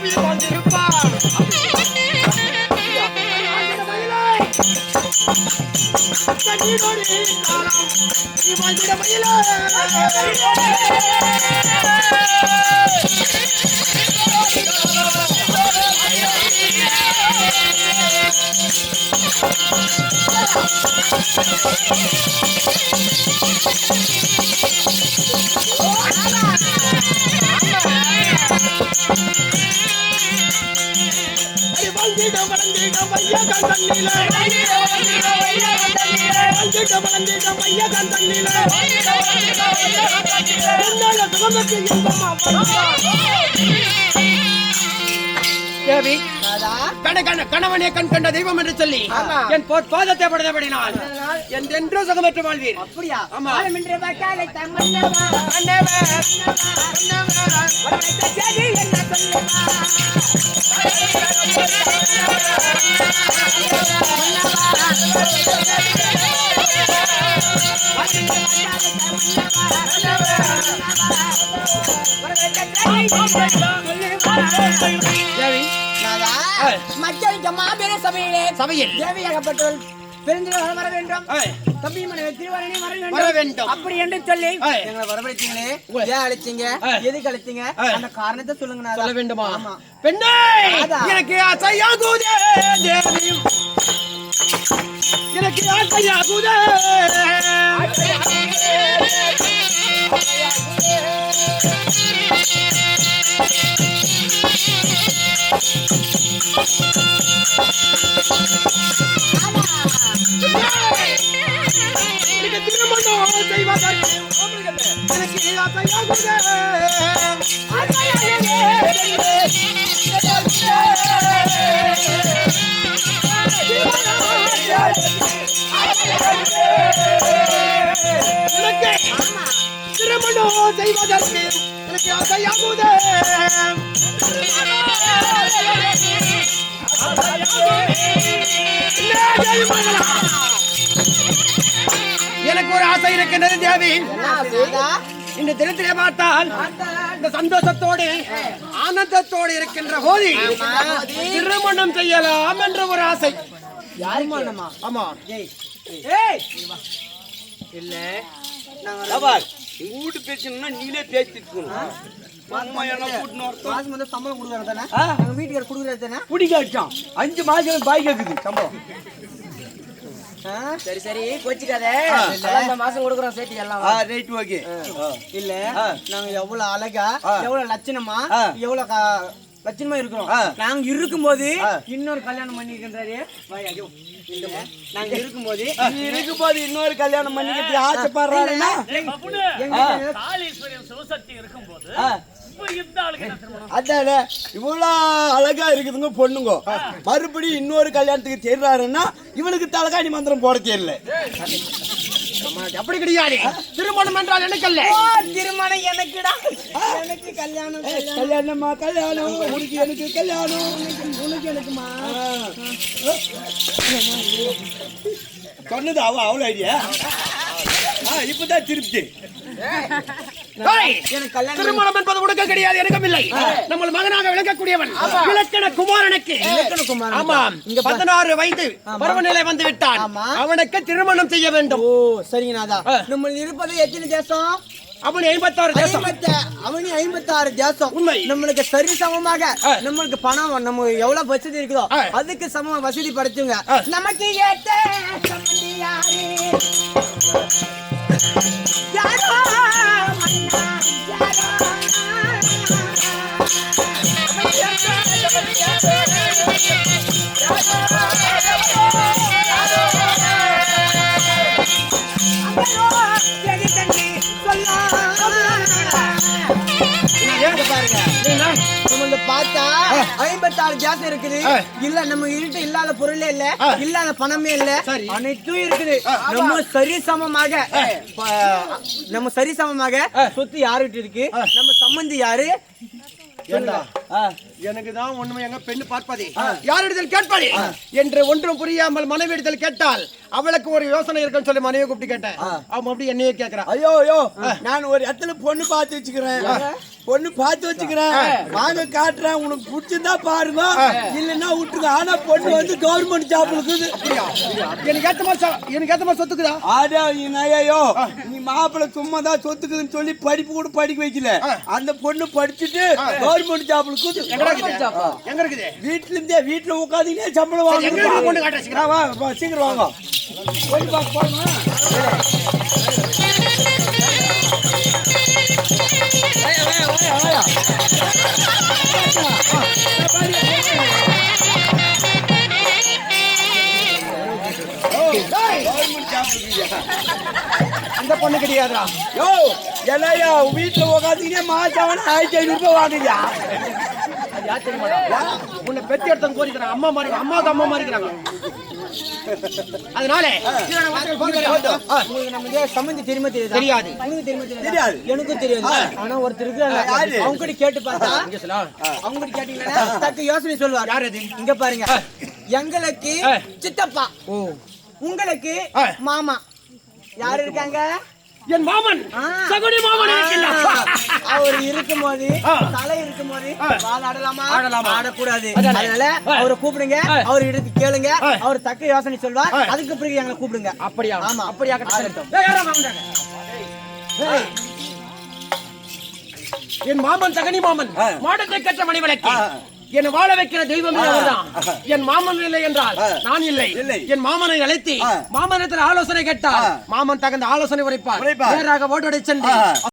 கோவில் கொண்டிருப்பார். கண்ணீரோடு காலம் நீ வாழ்ந்திட மயிலே. வளர்ந்திடம் ஐயா கந்தனிலே. வளர்ந்திடம் ஐயா கந்தனிலே. என்னால சுகமக்கு இன்பமா தேவி கணவனே கண் கண்ட தெய்வம் என்று சொல்லி என் பாதத்தை படுத்தபடினால் என்றென்று சுகமற்று வாழ்வீர். அப்படியா? ஆமா. சபையில் தேவியாகப்பட்டவள் பெருந்தில் வர வேண்டும். தம்பி வர வேண்டும் அப்படி என்று சொல்லி எங்களை வரவழைத்தீங்களே. ஏன் அழைச்சீங்க? எதுக்கு அழைச்சீங்க? அந்த காரணத்தை சொல்லுங்க. சொல்ல வேண்டுமா? பெண்ணே, எனக்கு ஆசையாகுதே தேவி, எனக்கு ஆசையாகுதே. எனக்கு திருமணம் செய்வதற்கு எனக்கு ஆசையாகுதே. திருமணம் செய்வதற்கு எனக்கு ஆசையாகுதே. எனக்கு ஒரு ஆசை இருக்கின்றது தேவி. இந்த தினத்திலே பார்த்தால் இந்த சந்தோஷத்தோடு ஆனந்தத்தோடு இருக்கின்ற போது திருமணம் செய்யலாம் என்ற ஒரு ஆசை. ஆமா இல்ல வீட்டு பேசணும்னா நீலே பேசிட்டு சம்பளம் கொடுக்குறாங்க தானே? வீட்டுக்கார கொடுக்குறது தானே? குடிக்காச்சான் 5 மாசம் பாய் கேக்குது சம்பளம். சரி சரி கோச்சிக்காத. இந்த மாசம் கொடுக்குறோம் சேர்த்து எல்லாம். Right okay. இல்ல நாங்க எவ்வளவு அழகா எவ்வளவு லட்சணமா எவ்வளவு லட்சணமா இருக்கிறோம். நாங்க இருக்கும்போது இன்னொரு கல்யாணம் பண்ணிக்கின்றாரு. நாங்க இருக்கும்போது இன்னொரு கல்யாணம் பண்ணிக்கிறதுக்கு ஆசைப்படுறாருன்னா அதான இவ்வளவு அழகா இருக்குதுங்க பொண்ணுங்க. மறுபடியும் இன்னொரு கல்யாணத்துக்கு சேர்றாருன்னா இவனுக்கு தலைகாணி மந்திரம் போட தெரியல. அப்படி கிடையாது. திருமணம் என்றால் எனக்கு அல்ல. திருமணம் எனக்குடா. எனக்கு கல்யாணம். கல்யாணமா கல்யாணம் உனக்கு எனக்கு கல்யாணம் உனக்கு எனக்குமா சொன்னது அவ்வளவு ஐடியா. இப்பதான் திருப்தி. திருமணம் என்பது உனக்கு கிடையாது, எனக்கும் இல்லை. நம்ம மகனாக விளங்கக்கூடியவன் இலக்கண குமாரனுக்கு 16 வயது பருவநிலை வந்து விட்டான். அவனுக்கு திருமணம் செய்ய வேண்டும். ஓ சரிங்கநாதா. நம்ம இருப்பது எத்தனை தேசம்? அவனி 56 தேசம். அவனி 56 தேசம். உண்மை. நம்மளுக்கு சரி சமமாக நம்மளுக்கு பணம் நம்ம எவ்வளவு வசதி இருக்குதோ அதுக்கு சம வசதி படைச்சுங்க. நமக்கு ஏத்த சம்பந்தி யாரு? யாரோ பார்த்தா 56 ஜாசம் இருக்குது. இல்ல நம்ம இருட்டு இல்லாத பொருளே இல்ல, இல்லாத பணமே இல்ல, அனைத்தும் இருக்குது. நம்ம சரிசமமாக சொத்து யாருகிட்ட இருக்கு? நம்ம சம்பந்தி யாரு? எனக்கு தான் ஒண்ணுமே எங்க பெண்ணு பார்ப்பதே யாரிடத்தில் கேட்பாளே என்று ஒன்றும் புரியாமல் மனைவிடத்தில் கேட்டால் அவளுக்கு ஒரு யோசனை இருக்குன்னு சொல்லி மனைவியை கூப்பிட்டு கேட்டேன். அவன் அப்படி என்னையே கேட்கிறான். ஐயோ நான் ஒரு இடத்துல பொண்ணு பார்த்து வச்சுக்கிறேன். பொண்ணு பார்த்து வச்சுக்கிறேன் வாங்க காட்டுறேன் உனக்கு பிடிச்சிருந்தா பாருங்க இல்லன்னா விட்டுருங்க ஆனா பொண்ணு வந்து கவர்மெண்ட் ஜாப் இருக்குது எனக்கு ஏத்த மாதிரி சொத்துக்குதா? ஆடா ஐயோ நீ மாப்பிள்ளை சும்மா தான் சொத்துக்குதுன்னு சொல்லி படிப்பு கூட படிக்க வைக்கல அந்த பொண்ணு படிச்சுட்டு கவர்மெண்ட் ஜாப் இருக்குது எங்க இருக்குது? வீட்டுல உட்காந்துனே சம்பளம் வாங்க பொண்ணு காட்டுறேன் சீக்கிரம். சீக்கிரம் வாங்க போய் பார்க்க போறோமா அந்த பொண்ணு கிடையாதா? யோ எல்லையா வீட்டுல உட்காந்துனே மாசம் 1500 ரூபாய் வாங்குறியா உன்னை பெத்தி எடுத்தவங்க கோரிக்கிறாங்க அம்மா மாதிரி அம்மாவுக்கு அம்மா மாதிரி இருக்கிறாங்க. அதனால உங்களுக்கு நமக்கு சம்பந்தி தெரியுமா தெரியாது? தெரியாது. உங்களுக்கு தெரியுமா தெரியாது? தெரியாது. எனக்கும் தெரியாது. ஆனா ஒருத்தர் இருக்காங்க. அவங்க கிட்ட கேட்டு பார்த்தா அவங்க கிட்ட கேட்டீங்கன்னா தக்க யோசனை சொல்லுவார். யார் அது? இங்க பாருங்க. எங்களுக்கு சித்தப்பா, உங்களுக்கு மாமா யாரு இருக்காங்க? என் மாமன் சகுனி மாமன் இருக்கின்றார். அவர் இருக்கும்போது தலை இருக்கும்போது வாழ ஆடலாமா? ஆடக்கூடாது. அதனால அவரை கூப்பிடுங்க, அவர் எடுத்து கேளுங்க, அவர் தக்க யோசனை சொல்வார். அதுக்கு பிறகு எங்களை கூப்பிடுங்க. அப்படியா? ஆமா. அப்படியா? என் மாமன் சகனி மாமன் மாடத்தை கற்ற மணிவிளக்கு என்னை வாழ வைக்கிற தெய்வமே அவர்தான். என் மாமன் இல்லை என்றால் நான் இல்லை. என் மாமனை அழைத்து மாமனத்தில் ஆலோசனை கேட்டால் மாமன் தகுந்த ஆலோசனை உரைப்பார். நேராக ஓட்டோட சென்று